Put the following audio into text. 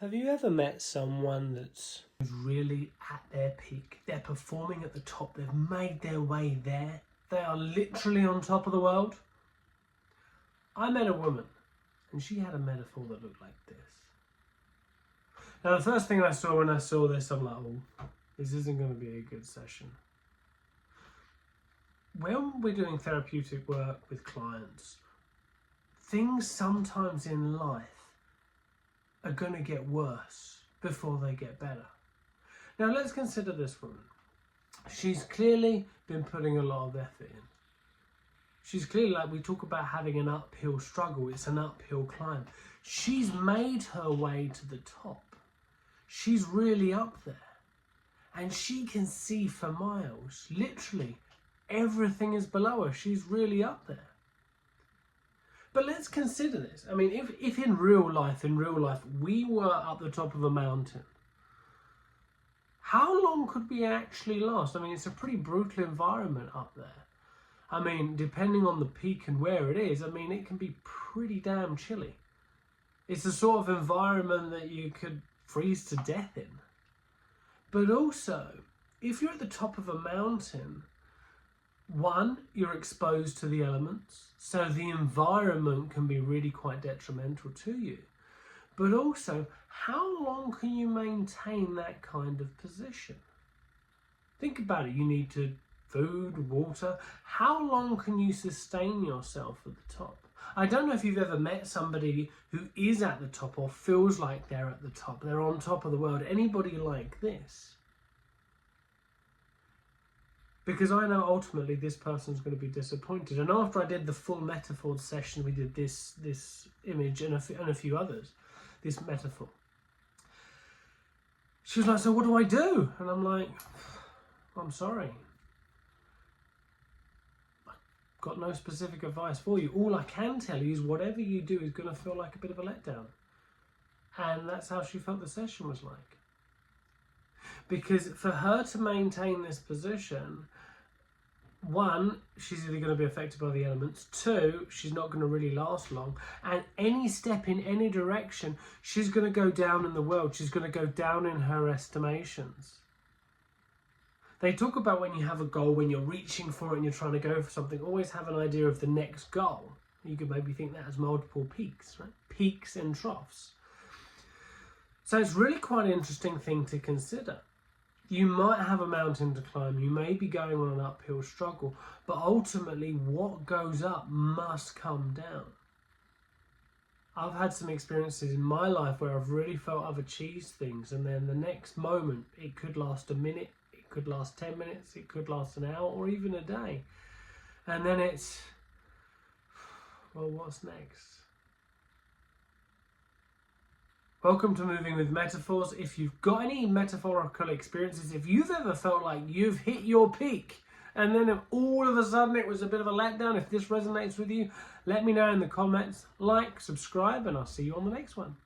Have you ever met someone that's really at their peak? They're performing at the top. They've made their way there. They are literally on top of the world. I met a woman and she had a metaphor that looked like this. Now, the first thing I saw when I saw this, I'm like, oh, this isn't going to be a good session. When we're doing therapeutic work with clients, things sometimes in life are going to get worse before they get better. Now, let's consider this woman. She's clearly been putting a lot of effort in. She's clearly, like we talk about having an uphill struggle, it's an uphill climb. She's made her way to the top. She's really up there. And she can see for miles. Literally, everything is below her. She's really up there. But let's consider this. I mean, if in real life, we were up the top of a mountain, how long could we actually last? I mean, it's a pretty brutal environment up there. I mean, depending on the peak and where it is, I mean, it can be pretty damn chilly. It's the sort of environment that you could freeze to death in. But also, if you're at the top of a mountain, one, you're exposed to the elements, so the environment can be really quite detrimental to you. But also, how long can you maintain that kind of position? Think about it. You need food, water. How long can you sustain yourself at the top? I don't know if you've ever met somebody who is at the top or feels like they're at the top. They're on top of the world. Anybody like this? Because I know ultimately this person's going to be disappointed. And after I did the full metaphor session, we did this image and a few others, this metaphor. She was like, so what do I do? And I'm like, I'm sorry. I've got no specific advice for you. All I can tell you is whatever you do is going to feel like a bit of a letdown. And that's how she felt the session was like. Because for her to maintain this position, one, she's either going to be affected by the elements. Two, she's not going to really last long. And any step in any direction, she's going to go down in the world. She's going to go down in her estimations. They talk about when you have a goal, when you're reaching for it and you're trying to go for something, always have an idea of the next goal. You could maybe think that has multiple peaks, right? Peaks and troughs. So it's really quite an interesting thing to consider. You might have a mountain to climb, you may be going on an uphill struggle, but ultimately what goes up must come down. I've had some experiences in my life where I've really felt I've achieved things, and then the next moment, it could last a minute, it could last 10 minutes, it could last an hour, or even a day. And then it's, well, what's next? Welcome to Moving with Metaphors. If you've got any metaphorical experiences, if you've ever felt like you've hit your peak and then all of a sudden it was a bit of a letdown, if this resonates with you, let me know in the comments. Like, subscribe, and I'll see you on the next one.